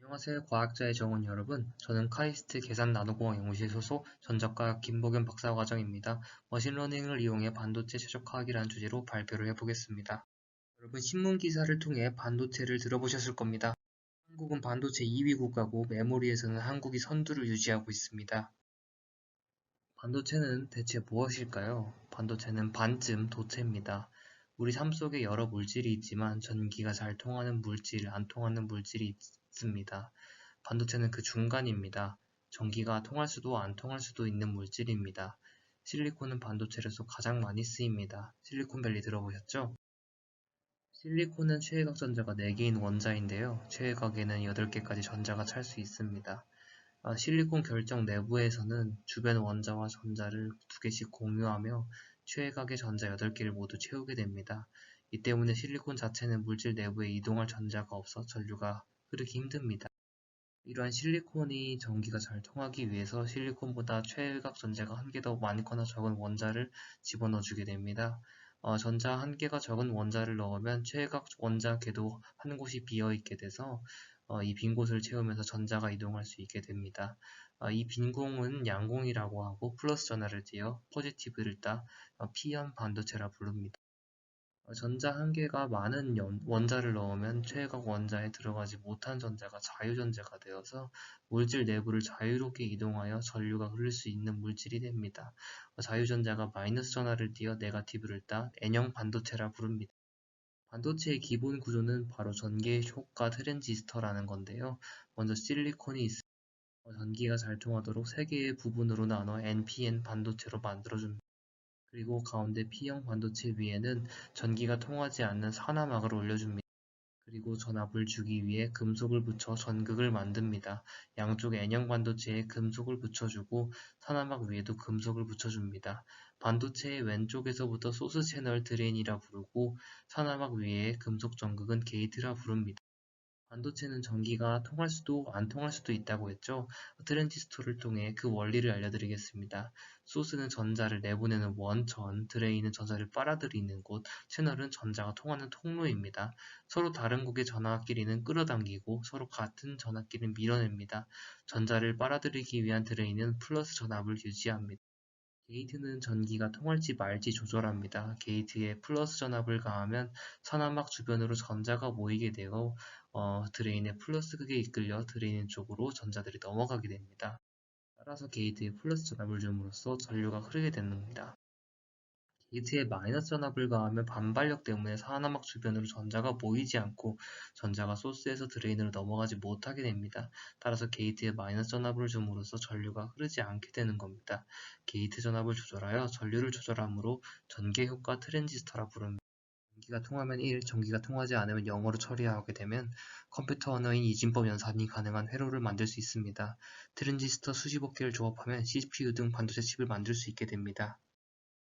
안녕하세요. 과학자의 정원 여러분. 저는 카이스트 계산나노공학 연구실 소속 전작가 김복현 박사과정입니다. 머신러닝을 이용해 반도체 최적화하기라는 주제로 발표를 해보겠습니다. 여러분 신문 기사를 통해 반도체를 들어보셨을 겁니다. 한국은 반도체 2위 국가고 메모리에서는 한국이 선두를 유지하고 있습니다. 반도체는 대체 무엇일까요? 반도체는 반쯤 도체입니다. 우리 삶 속에 여러 물질이 있지만 전기가 잘 통하는 물질, 안 통하는 물질이 있습니다. 반도체는 그 중간입니다. 전기가 통할 수도 안 통할 수도 있는 물질입니다. 실리콘은 반도체로서 가장 많이 쓰입니다. 실리콘밸리 들어보셨죠? 실리콘은 최외곽 전자가 4개인 원자인데요. 최외곽에는 8개까지 전자가 찰 수 있습니다. 실리콘 결정 내부에서는 주변 원자와 전자를 2개씩 공유하며 최외곽의 전자 8개를 모두 채우게 됩니다. 이 때문에 실리콘 자체는 물질 내부에 이동할 전자가 없어 전류가 흐르기 힘듭니다. 이러한 실리콘이 전기가 잘 통하기 위해서 실리콘보다 최외곽 전자가 1개 더 많거나 적은 원자를 집어넣어 주게 됩니다. 전자 1개가 적은 원자를 넣으면 최외곽 원자 궤도 한 곳이 비어 있게 돼서 이 빈 곳을 채우면서 전자가 이동할 수 있게 됩니다. 이 빈 공은 양공이라고 하고 플러스 전하를 띄어 포지티브를 따 P현 반도체라 부릅니다. 전자 1개가 많은 원자를 넣으면 최외곽 원자에 들어가지 못한 전자가 자유전자가 되어서 물질 내부를 자유롭게 이동하여 전류가 흐를 수 있는 물질이 됩니다. 자유전자가 마이너스 전하를 띄어 네거티브를 따 N형 반도체라 부릅니다. 반도체의 기본 구조는 바로 전개 효과 트랜지스터라는 건데요. 먼저 실리콘이 있으면 전기가 잘 통하도록 3개의 부분으로 나눠 NPN 반도체로 만들어줍니다. 그리고 가운데 P형 반도체 위에는 전기가 통하지 않는 산화막을 올려줍니다. 그리고 전압을 주기 위해 금속을 붙여 전극을 만듭니다. 양쪽 N형 반도체에 금속을 붙여주고 산화막 위에도 금속을 붙여줍니다. 반도체의 왼쪽에서부터 소스 채널 드레인이라 부르고 산화막 위에 금속 전극은 게이트라 부릅니다. 반도체는 전기가 통할 수도 안 통할 수도 있다고 했죠. 트랜지스터를 통해 그 원리를 알려드리겠습니다. 소스는 전자를 내보내는 원천, 드레인은 전자를 빨아들이는 곳, 채널은 전자가 통하는 통로입니다. 서로 다른 곡의 전하끼리는 끌어당기고 서로 같은 전하끼리는 밀어냅니다. 전자를 빨아들이기 위한 드레인은 플러스 전압을 유지합니다. 게이트는 전기가 통할지 말지 조절합니다. 게이트에 플러스 전압을 가하면 산화막 주변으로 전자가 모이게 되고 드레인의 플러스 극에 이끌려 드레인 쪽으로 전자들이 넘어가게 됩니다. 따라서 게이트에 플러스 전압을 줌으로써 전류가 흐르게 되는 겁니다. 게이트에 마이너스 전압을 가하면 반발력 때문에 산화막 주변으로 전자가 모이지 않고 전자가 소스에서 드레인으로 넘어가지 못하게 됩니다. 따라서 게이트에 마이너스 전압을 줌으로써 전류가 흐르지 않게 되는 겁니다. 게이트 전압을 조절하여 전류를 조절하므로 전개효과 트랜지스터라 부릅니다. 전기가 통하면 1, 전기가 통하지 않으면 0으로 처리하게 되면 컴퓨터 언어인 이진법 연산이 가능한 회로를 만들 수 있습니다. 트랜지스터 수십억 개를 조합하면 CPU 등 반도체 칩을 만들 수 있게 됩니다.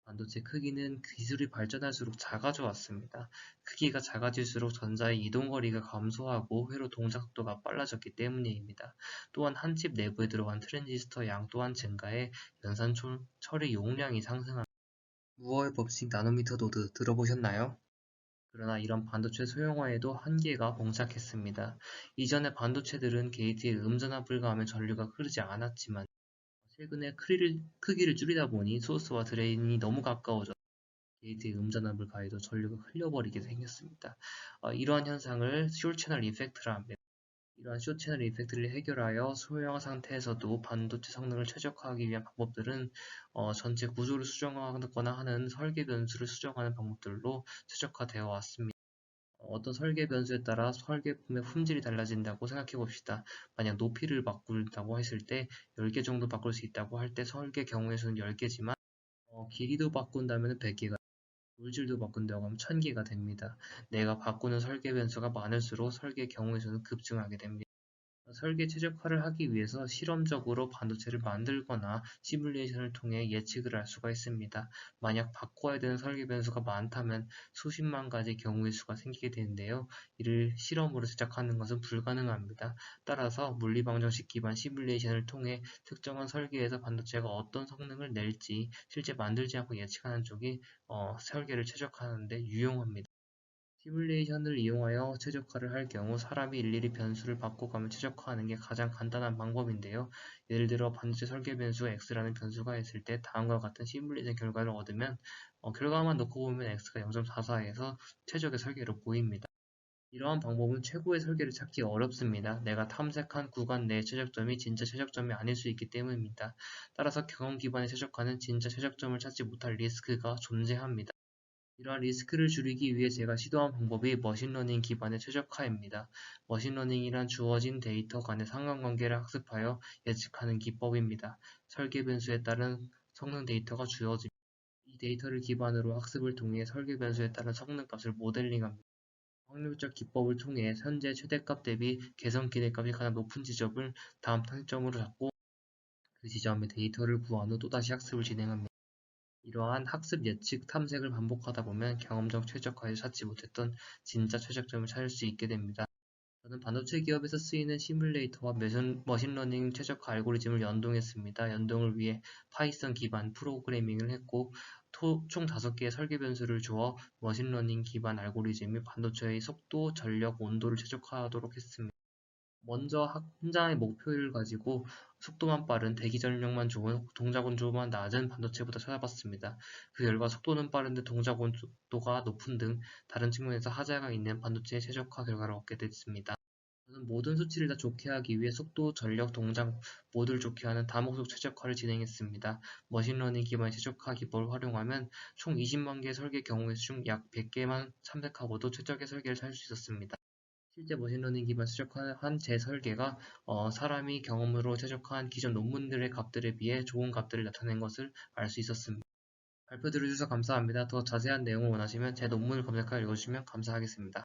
반도체 크기는 기술이 발전할수록 작아져 왔습니다. 크기가 작아질수록 전자의 이동 거리가 감소하고 회로 동작 속도가 빨라졌기 때문입니다. 또한 한 칩 내부에 들어간 트랜지스터 양 또한 증가해 연산 처리 용량이 상승합니다. 무어의 법칙 나노미터 노드 들어보셨나요? 그러나 이런 반도체 소형화에도 한계가 봉착했습니다. 이전의 반도체들은 게이트에 음전압을 가하면 전류가 흐르지 않았지만 최근에 크기를 줄이다 보니 소스와 드레인이 너무 가까워져 게이트에 음전압을 가해도 전류가 흘려버리게 생겼습니다. 이러한 현상을 숏채널 이펙트라 합니다. 이러한 숏채널 이펙트를 해결하여 소형화 상태에서도 반도체 성능을 최적화하기 위한 방법들은 전체 구조를 수정하거나 하는 설계 변수를 수정하는 방법들로 최적화되어 왔습니다. 어떤 설계 변수에 따라 설계품의 품질이 달라진다고 생각해 봅시다. 만약 높이를 바꾼다고 했을 때 10개 정도 바꿀 수 있다고 할 때 설계 경우의 수는 10개지만 길이도 바꾼다면 100개가 물질도 바꾼다고 하면 1000개가 됩니다. 내가 바꾸는 설계 변수가 많을수록 설계 경우의 수는 급증하게 됩니다. 설계 최적화를 하기 위해서 실험적으로 반도체를 만들거나 시뮬레이션을 통해 예측을 할 수가 있습니다. 만약 바꿔야 되는 설계 변수가 많다면 수십만 가지 경우의 수가 생기게 되는데요. 이를 실험으로 제작하는 것은 불가능합니다. 따라서 물리방정식 기반 시뮬레이션을 통해 특정한 설계에서 반도체가 어떤 성능을 낼지 실제 만들지 않고 예측하는 쪽이 설계를 최적화하는 데 유용합니다. 시뮬레이션을 이용하여 최적화를 할 경우 사람이 일일이 변수를 바꿔가며 최적화하는 게 가장 간단한 방법인데요. 예를 들어 반도체 설계 변수 x라는 변수가 있을 때 다음과 같은 시뮬레이션 결과를 얻으면 결과만 놓고 보면 x가 0.44에서 최적의 설계로 보입니다. 이러한 방법은 최고의 설계를 찾기 어렵습니다. 내가 탐색한 구간 내의 최적점이 진짜 최적점이 아닐 수 있기 때문입니다. 따라서 경험 기반의 최적화는 진짜 최적점을 찾지 못할 리스크가 존재합니다. 이러한 리스크를 줄이기 위해 제가 시도한 방법이 머신러닝 기반의 최적화입니다. 머신러닝이란 주어진 데이터 간의 상관관계를 학습하여 예측하는 기법입니다. 설계 변수에 따른 성능 데이터가 주어집니다. 이 데이터를 기반으로 학습을 통해 설계 변수에 따른 성능값을 모델링합니다. 확률적 기법을 통해 현재 최대값 대비 개선 기대값이 가장 높은 지점을 다음 탄점으로 잡고 그 지점의 데이터를 구한 후 또다시 학습을 진행합니다. 이러한 학습 예측 탐색을 반복하다 보면 경험적 최적화에서 찾지 못했던 진짜 최적점을 찾을 수 있게 됩니다. 저는 반도체 기업에서 쓰이는 시뮬레이터와 머신러닝 최적화 알고리즘을 연동했습니다. 연동을 위해 파이썬 기반 프로그래밍을 했고 총 5개의 설계 변수를 주어 머신러닝 기반 알고리즘이 반도체의 속도, 전력, 온도를 최적화하도록 했습니다. 먼저 현장의 목표를 가지고 속도만 빠른, 대기 전력만 좋은, 동작 온도만 낮은 반도체부터 찾아봤습니다. 그 결과 속도는 빠른데 동작 온도가 높은 등 다른 측면에서 하자가 있는 반도체의 최적화 결과를 얻게 됐습니다. 저는 모든 수치를 다 좋게 하기 위해 속도, 전력, 동작 모두를 좋게 하는 다목적 최적화를 진행했습니다. 머신러닝 기반의 최적화 기법을 활용하면 총 20만 개의 설계 경우의 수 중 약 100개만 참색하고도 최적의 설계를 찾을 수 있었습니다. 실제 머신러닝 기반 최적화한 제 설계가 사람이 경험으로 최적화한 기존 논문들의 값들에 비해 좋은 값들을 나타낸 것을 알 수 있었습니다. 발표 들어주셔서 감사합니다. 더 자세한 내용을 원하시면 제 논문을 검색하여 읽어주시면 감사하겠습니다.